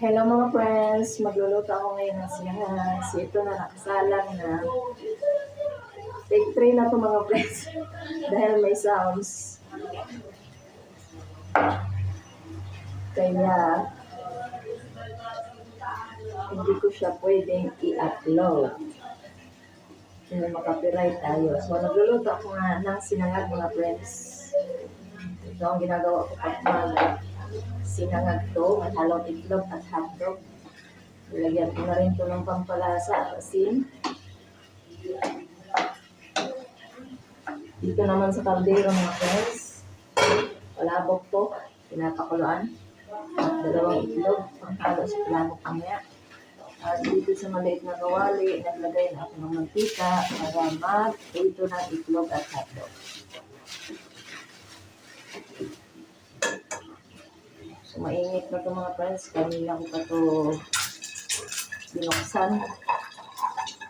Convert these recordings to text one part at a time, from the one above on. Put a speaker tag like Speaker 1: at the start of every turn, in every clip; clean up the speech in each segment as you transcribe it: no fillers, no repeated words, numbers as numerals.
Speaker 1: Hello mga friends, magluluto ako ngayon ng sinangag. So ito na nakasalang na. Take 3 na ito mga friends. Dahil may sounds. Kaya hindi ko siya pwedeng i-upload. Kaya makapiright tayo. So nagluluto ako nga ng sinangag mga friends. Ito ang ginagawa ko pag sinangag to, may halong itlog at hotdog. Ilagyan ko na rin ito ng pampalasa at asin. Dito naman sa kaldero mga friends, palabok to, pinapakuluan. At 2 itlog, panghalo sa palabok kamaya. At dito sa maliit na kawali, naglagay na ako ng mantika para mag-ito ng itlog at hotdog. So, mainit na ito mga friends. Kanina ko pa ito binuksan.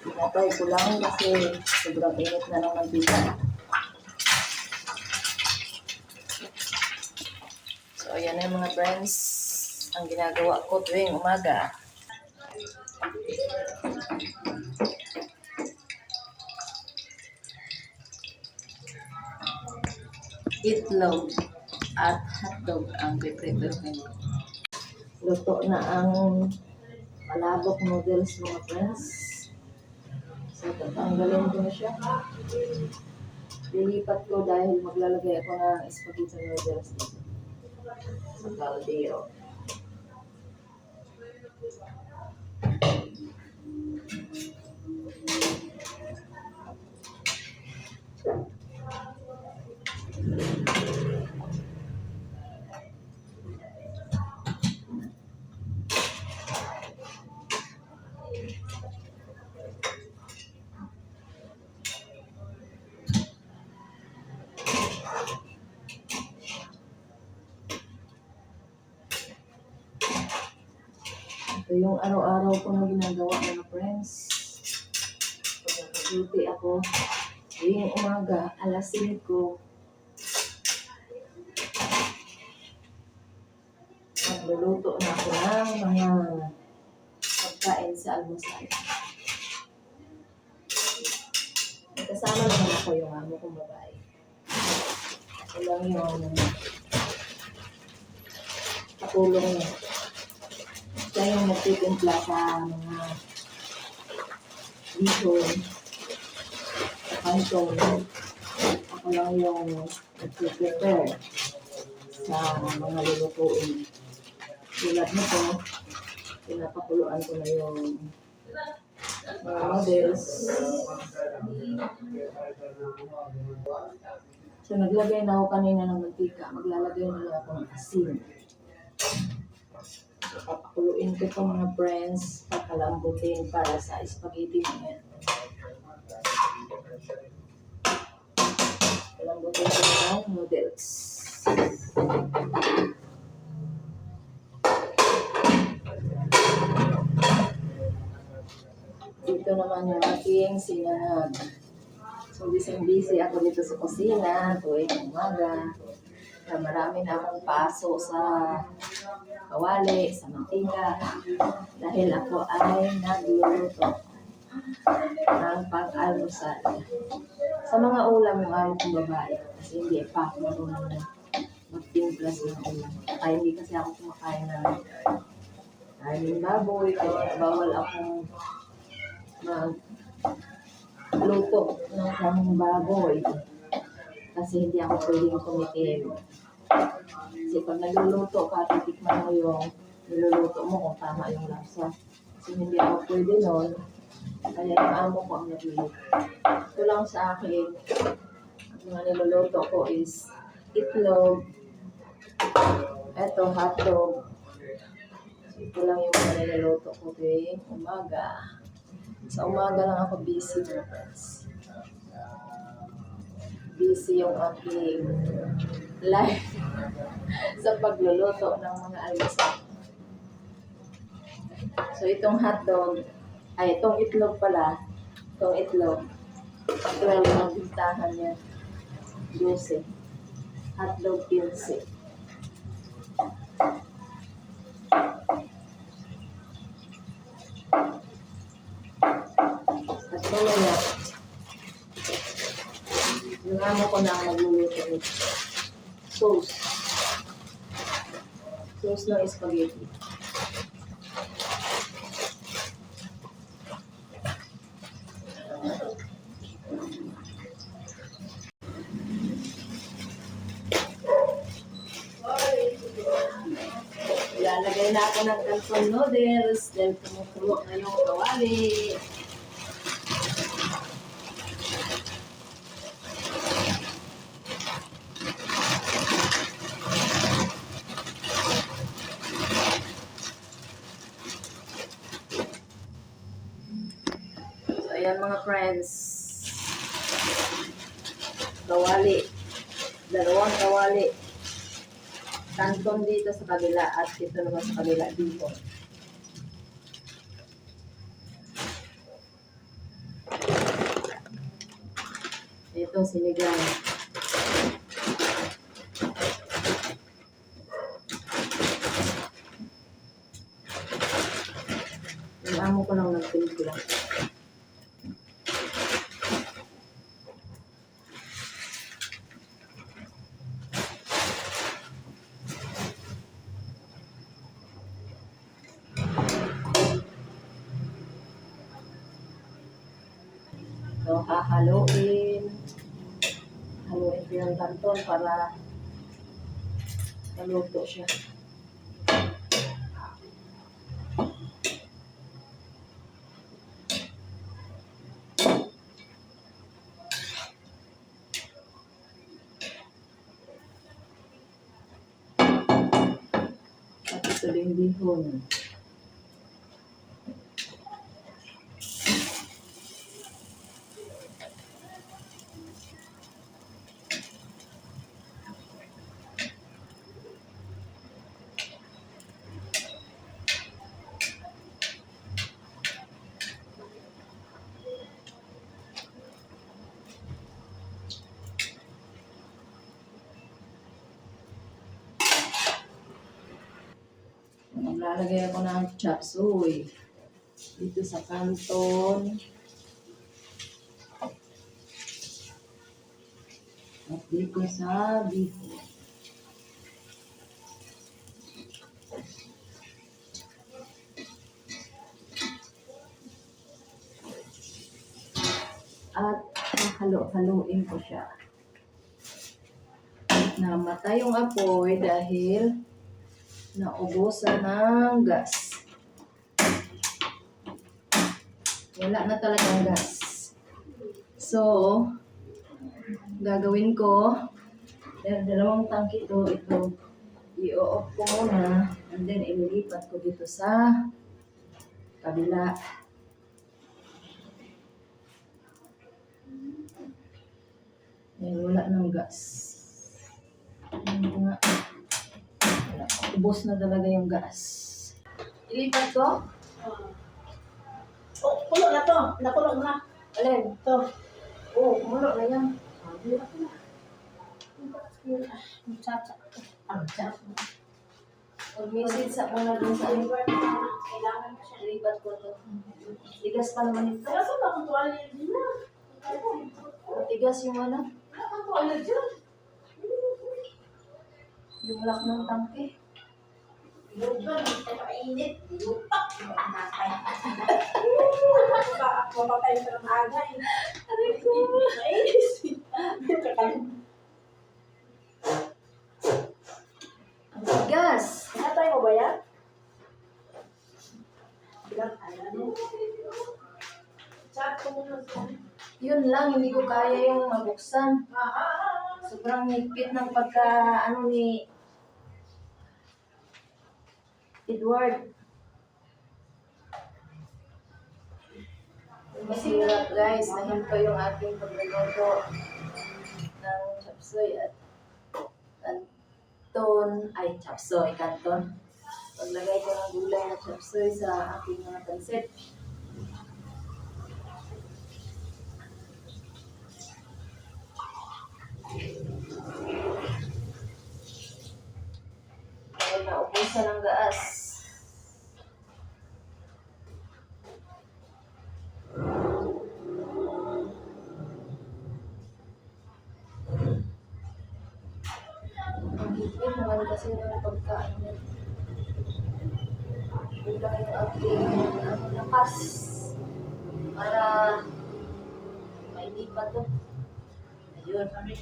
Speaker 1: Pinatay ko lang kasi sobrang init na ng mantika. So, ayan na mga friends. Ang ginagawa ko tuwing umaga. Itlog at hotdog ang prepare ko. Luto na ang palabok noodles mga friends. So, tatanggalin ko na siya. Lilipat ko dahil maglalagay ako ng spaghetti noodles dito sa kaldero. Ito yung araw-araw ko na ginagawa mga friends. Pag nakaduty ako, yung umaga, alas 5, magluluto na ako ng mga pagkain sa almusal. Kasama naman ako yung amo kong babae. Ako lang yung katulong niya. Siya yung nagtitimpla sa mga bihon, sa kantong. Ako lang yung nagtiprepare sa mga lulutuin. Tulad nito, pinapakuluan ko na yung mga noodles. So, naglagay na ako kanina ng mantika. Maglalagay na lang ako ng asin. Papakuluin ko ito mga friends, pakalambutin para sa spaghetti mo yan. Palambutin ko ng noodles. Dito naman yung aking sinangag. So, busy ako dito sa kusina, tuwing umaga. Marami na akong paso sa kawali, sa mantika. Dahil ako ay nagluluto ng pang-almusal. Sa mga ulam ng amo kong babae, kasi hindi pa ako marunong na magtimplas ng ulam. Ay, hindi kasi ako kumakain ng kainin baboy, kaya bawal akong magluto ng baboy. Kasi hindi ako pwedeng tumikim. Kasi pag nagluluto ka, titikman mo yung niluluto mo kung tama yung lasa. Kasi hindi ako pwede nun. Kaya yung amo ko ang nagluluto. Ito lang sa akin. Ang mga niluluto ko is itlog. Ito, hotdog. Ito lang yung mga niluluto ko tuwing umaga. Sa umaga lang ako busy, mga friends. Busy yung aking life sa pagluluto ng mga almusal. So, itong hotdog, ay, itong itlog pala, itong itlog, 12 ang bintahan niya, 12. Hotdog 15. mamaya, yung amo ko na ang magluluto nito. Sauce. Sauce ng spaghetti. Ilalagay na ako ng canton noodles dahil tumutulo na yung kawali. So, ayan mga friends. Kawali. Dalawang kawali. Canton dito sa kabila at dito naman sa kabila dito. Ito, sinigang. Yung amo ko lang nagpimpla. So, hahaluin. Haluin ko yung canton para maluto siya. At ito din bihon. Maglalagay ako ng chop suey dito sa canton at dito sa bihon. At halo-haloin ko siya. Namatay yung apoy dahil naubusan ng gas. Wala na talagang gas. So, gagawin ko, dalawang tangki ito, i-off ko muna, and then ililipat ko dito sa kabila. Wala ng gas. Ubos na talaga yung gas. Ilipat ko?
Speaker 2: Oh, pulo na to. Nakulog na.
Speaker 1: Alin?
Speaker 2: To.
Speaker 1: Oo, mulo na yan.
Speaker 2: Muchacha. Ang chat.
Speaker 1: Mag-message sa muna dun sa
Speaker 2: Kailangan ko siya.
Speaker 1: ilipat ko to. Tigas pa naman ito.
Speaker 2: Kaya sa mga tuwalya din na.
Speaker 1: Tigas yung ano?
Speaker 2: Ang tuwalya dyan.
Speaker 1: Yung lock ng tangke.
Speaker 2: Lugan, hindi ka mainit. Lupak. Mapatay sa ng aga eh.
Speaker 1: Aray ko.
Speaker 2: Mainis.
Speaker 1: Ang tigas.
Speaker 2: Natay mo ba yan? Bilang ano? Chat ko muna sa
Speaker 1: Yun lang, hindi ko kaya yung mabuksan. Sobrang higpit ng pagka, ni Edward. Masirap guys, nahil pa yung ating pagluluto ng chapsoy at canton. Paglagay ko ng gulay na chapsoy sa aking mga pansit. Dahil naubusan ng gas. Kulang kasi ng pagkain niya. Kulang yung aking lakas para mailipat to. Ayun. Natanggalin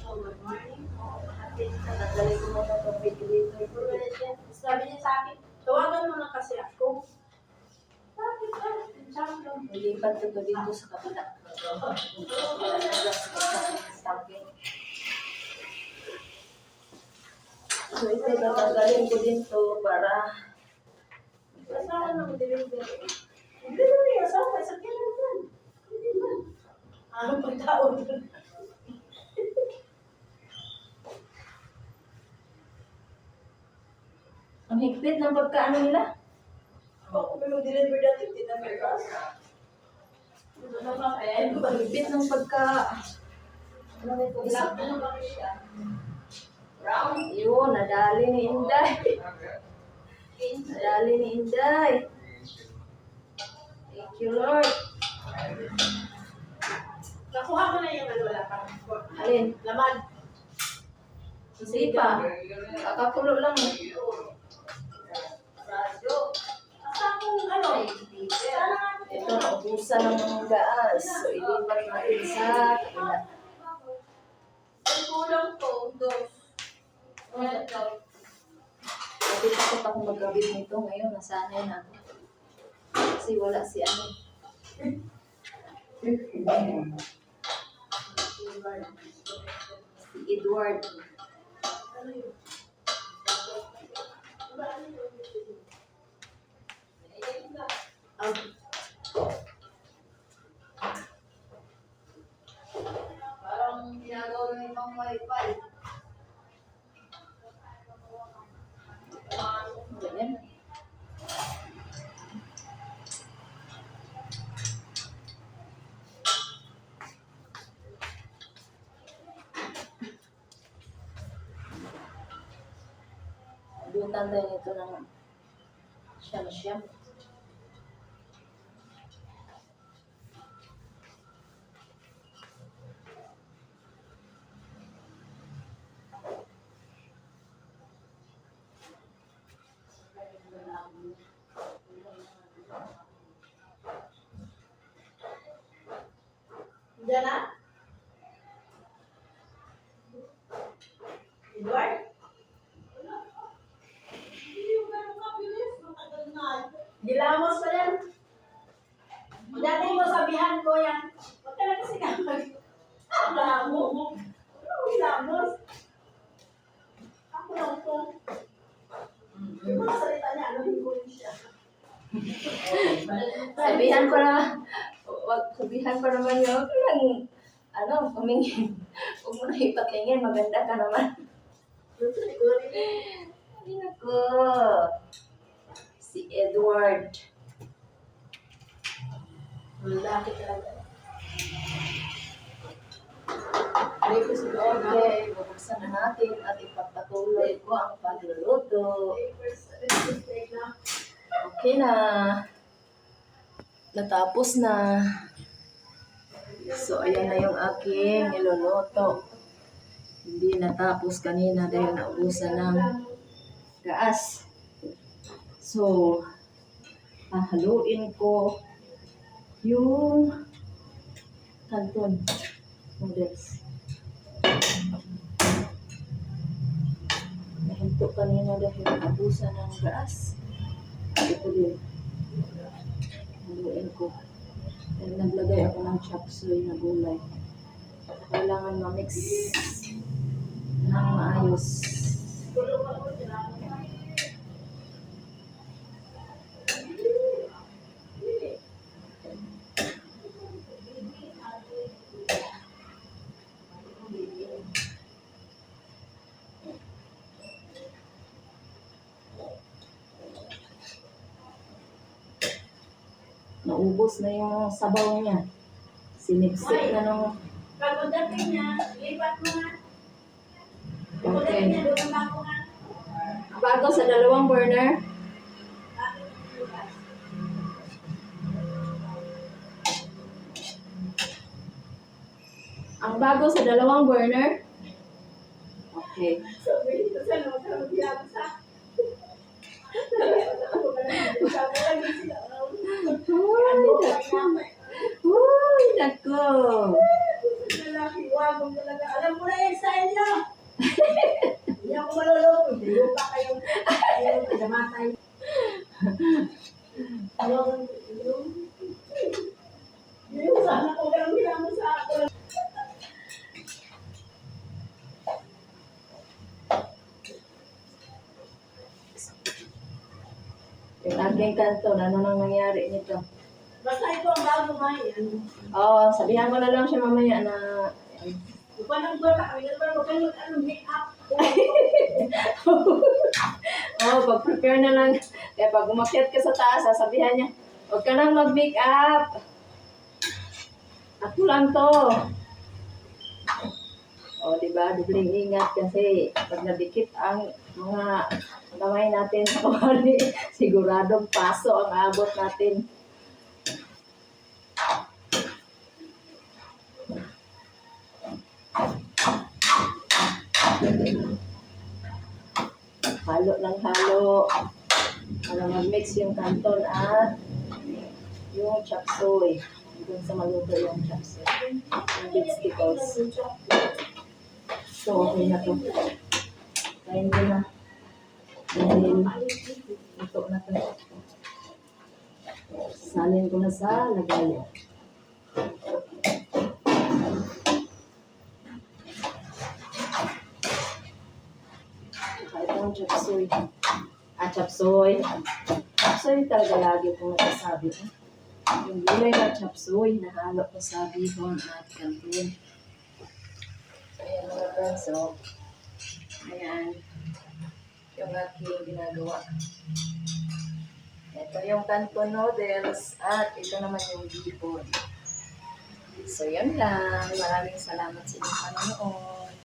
Speaker 1: ko muna itong ventilator ko.
Speaker 2: Sabi niya sa akin, tawagan mo na kasi ako. Bakit ka?
Speaker 1: Ilipat ko to dito sa kabila. So ito, tatanggalin ko din to para
Speaker 2: Asawa ng delivery. Delivery, asawa, sa kailan yan? Hindi ba? Anong pagtaon?
Speaker 1: ang higpit ng pagkaano nila.
Speaker 2: Ako may mag-deliver dati, hindi na may gas. Ano na ba kaya?
Speaker 1: Ang higpit ng pagka... Ano na ito? Isa?
Speaker 2: Ano ba siya?
Speaker 1: Round? Yun, nadali ni Inday. Nadali ni Inday. Thank you, Lord.
Speaker 2: Nakuha ko na yung wala pang
Speaker 1: Alin?
Speaker 2: laman.
Speaker 1: Hindi pa. Kakakulo lang.
Speaker 2: Asa akong ano?
Speaker 1: Ito, naubusan ng gas. So, ilipat natin sa kabila.
Speaker 2: Ang kulang ko, dos.
Speaker 1: Kasi takot ako magkabit nito ngayon. Nasanay na ako. Kasi wala si ano. Si Edward.
Speaker 2: Parang ginagawa ng ibang wifi.
Speaker 1: Ganyan. Butan tayo nito ng siyam-siyam.
Speaker 2: Diyan na? Edward? Dilamos pa yan. Dati mo sabihan ko yan. Huwag ka na kasi kapag. Dilamos. Ano dilamos? Ako lang po. Yung mga salita niya, ano ko rin siya.
Speaker 1: Sabihan para, wag sabihan pa naman yun. Kailang, ano, kumingin. Huwag mo na ipatingin, maganda ka naman. Ay, naku. Si Edward.
Speaker 2: Malaki talaga.
Speaker 1: Okay, bubuksan na natin at ipagpatuloy ko ang pagluluto. Okay na. Natapos na. So, ayan na yung aking niluluto. Hindi natapos kanina dahil naubusan ng gas. So, hahaluin ko yung canton noodles. Nahinto kanina dahil naubusan ng gas. Ito din. Haluin ko. Dahil naglagay ako ng chop suey na gulay. Kailangan ma-mix ng maayos. Naubos na yung sabaw niya. Siniksik na nung...
Speaker 2: Pagdating niya, lipat mo nga.
Speaker 1: Okay.
Speaker 2: Pagdating niya, doon ang ako nga.
Speaker 1: Bago sa dalawang burner. Ang bago sa dalawang burner. Okay.
Speaker 2: Sabi Kasi ano, magkaroon bilang sa...
Speaker 1: Uy, nako.
Speaker 2: Lalaki, wagong talaga. Alam mo na yung style niya. Hindi ako maluloko. Hindi pa kayo. Ayaw, pinamatay. Yung sana ko lang bilang mo sa ako.
Speaker 1: Yung aking kanton, ano nang nangyari nito?
Speaker 2: Basta ito ang bago ba yan?
Speaker 1: Oo, sabihan ko na lang siya mamaya na
Speaker 2: Kung paano ba kami, huwag kayo mag-ano, make up.
Speaker 1: pag-prepare na lang. Kaya pag umakyat ka sa taas, sasabihan niya, huwag ka nang mag-make up. Ako lang to. Diba? Dubling ingat kasi pag nadikit ang mga kamay natin sa kawali, siguradong paso ang abot natin. Halo ng halo para mag-mix yung kanton at yung chop suey. Doon sa maluto yung chop suey. Yung vegetables. So, okay na to. Kain ko na. Dahil ito na to. Salin ko na sa lagayan. Itong chop suey. Chop suey. Chop suey talaga lagi kong nasasabi. Yung gulay na chop suey, nahalo ko sa bihon at kantin. So, ayan mga friends. So, ayan. Yung aking ginagawa. Ito yung canton noodles at ito naman yung bihon. So, yun lang. Maraming salamat sa inyong panonood.